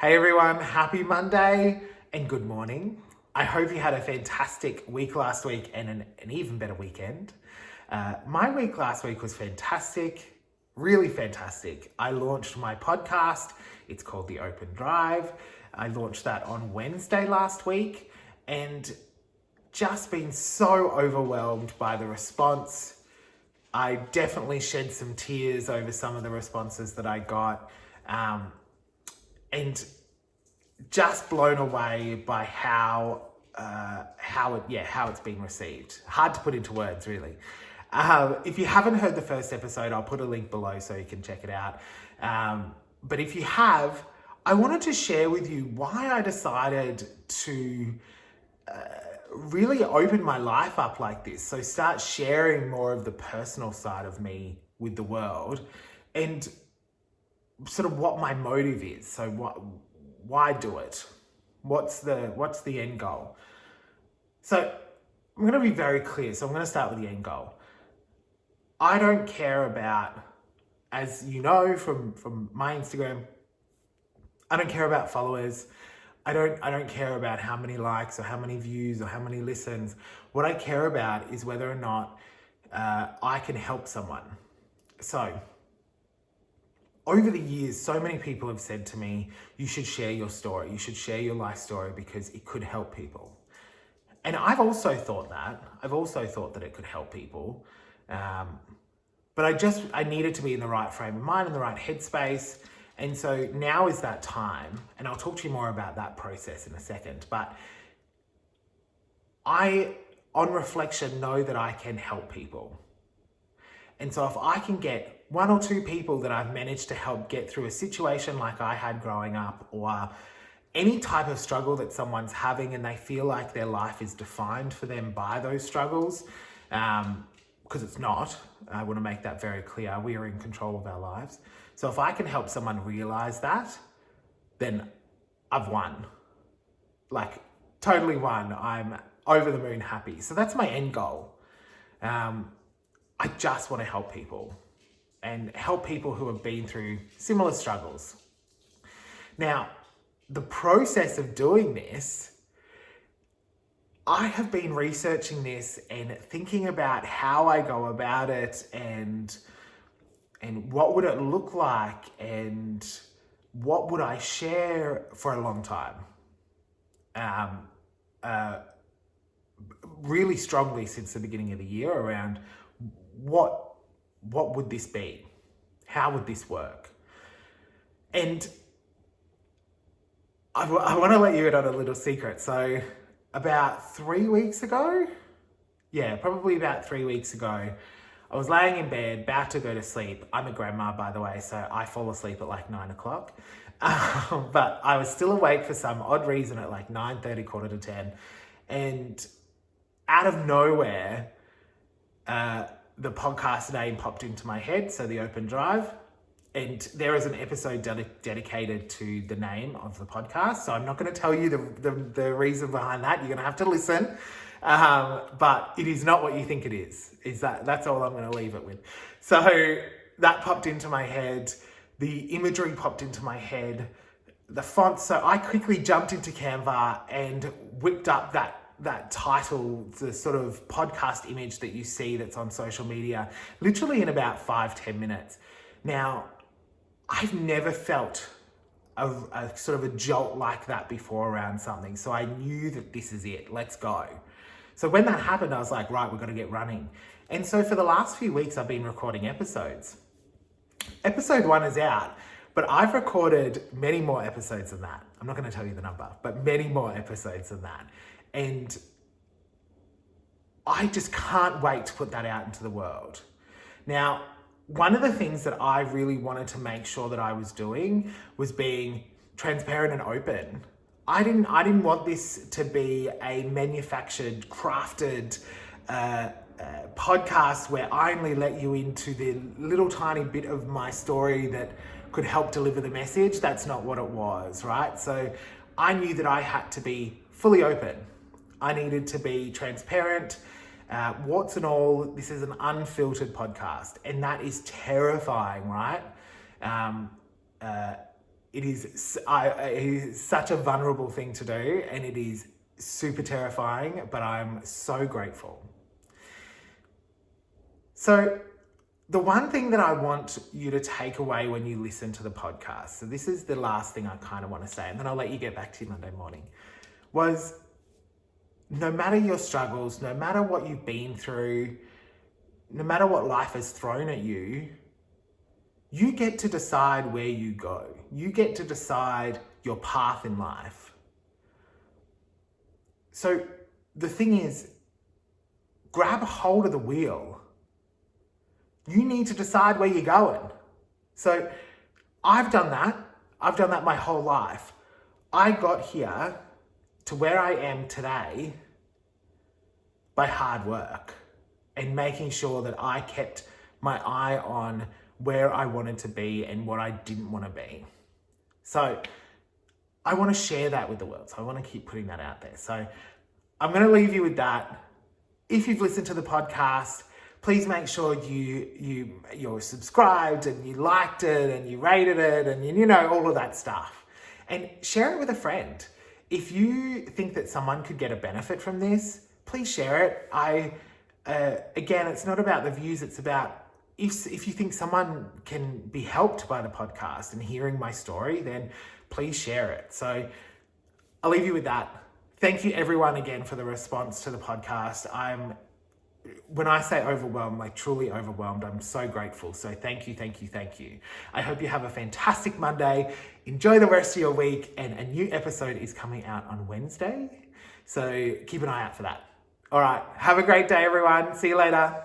Hey everyone, happy Monday and good morning. I hope you had a fantastic week last week and an even better weekend. My week last week was fantastic, really fantastic. I launched my podcast. It's called The Open Drive. I launched that on Wednesday last week and just been so overwhelmed by the response. I definitely shed some tears over some of the responses that I got. And just blown away by how it's been received. Hard to put into words, really. If you haven't heard the first episode, I'll put a link below so you can check it out. But if you have, I wanted to share with you why I decided to really open my life up like this. So start sharing more of the personal side of me with the world and sort of what my motive is. So why do it? What's the end goal? So I'm going to be very clear. So I'm going to start with the end goal. I don't care about, as you know from my Instagram, I don't care about followers. I don't care about how many likes or how many views or how many listens. What I care about is whether or not I can help someone. So over the years, so many people have said to me, you should share your story. You should share your life story because it could help people. And I've also thought that. I've also thought that it could help people. But I needed to be in the right frame of mind, in the right headspace. And so now is that time. And I'll talk to you more about that process in a second. But I, on reflection, know that I can help people. And so if I can get one or two people that I've managed to help get through a situation like I had growing up, or any type of struggle that someone's having and they feel like their life is defined for them by those struggles, because it's not. I want to make that very clear. We are in control of our lives. So if I can help someone realize that, then I've won. Like, totally won. I'm over the moon happy. So that's my end goal. I just want to help people and help people who have been through similar struggles. Now, the process of doing this, I have been researching this and thinking about how I go about it and what would it look like and what would I share for a long time. Really strongly since the beginning of the year around what would this be? How would this work? And I want to let you in on a little secret. So about 3 weeks ago, probably about 3 weeks ago, I was laying in bed, about to go to sleep. I'm a grandma, by the way, so I fall asleep at like 9 o'clock. But I was still awake for some odd reason at like 9:30, 9:45. And out of nowhere, the podcast name popped into my head, so The Open Drive. And there is an episode dedicated to the name of the podcast. So I'm not going to tell you the reason behind that. You're going to have to listen. But it is not what you think it is. That's all I'm going to leave it with. So that popped into my head. The imagery popped into my head. The font. So I quickly jumped into Canva and whipped up that title, the sort of podcast image that you see that's on social media, literally in about 5-10 minutes. Now, I've never felt a sort of a jolt like that before around something. So I knew that this is it. Let's go. So when that happened, I was like, right, we've got to get running. And so for the last few weeks, I've been recording episodes. Episode 1 is out, but I've recorded many more episodes than that. I'm not going to tell you the number, but many more episodes than that. And I just can't wait to put that out into the world. Now, one of the things that I really wanted to make sure that I was doing was being transparent and open. I didn't want this to be a manufactured, crafted podcast where I only let you into the little tiny bit of my story that could help deliver the message. That's not what it was, right? So I knew that I had to be fully open. I needed to be transparent. Warts and all, this is an unfiltered podcast, and that is terrifying, right? it is such a vulnerable thing to do, and it is super terrifying, but I'm so grateful. So the one thing that I want you to take away when you listen to the podcast, so this is the last thing I kind of want to say, and then I'll let you get back to your Monday morning, was no matter your struggles, no matter what you've been through, no matter what life has thrown at you, you get to decide where you go. You get to decide your path in life. So the thing is, grab a hold of the wheel. You need to decide where you're going. So I've done that. I've done that my whole life. I got here to where I am today by hard work and making sure that I kept my eye on where I wanted to be and what I didn't want to be. So I want to share that with the world. So I want to keep putting that out there. So I'm going to leave you with that. If you've listened to the podcast, please make sure you're subscribed and you liked it and you rated it and you know, all of that stuff. And share it with a friend. If you think that someone could get a benefit from this, please share it. Again, it's not about the views, it's about if you think someone can be helped by the podcast and hearing my story, then please share it. So I'll leave you with that. Thank you everyone again for the response to the podcast. When I say overwhelmed, like truly overwhelmed, I'm so grateful. So thank you, thank you, thank you. I hope you have a fantastic Monday. Enjoy the rest of your week, and a new episode is coming out on Wednesday. So keep an eye out for that. All right, have a great day, everyone. See you later.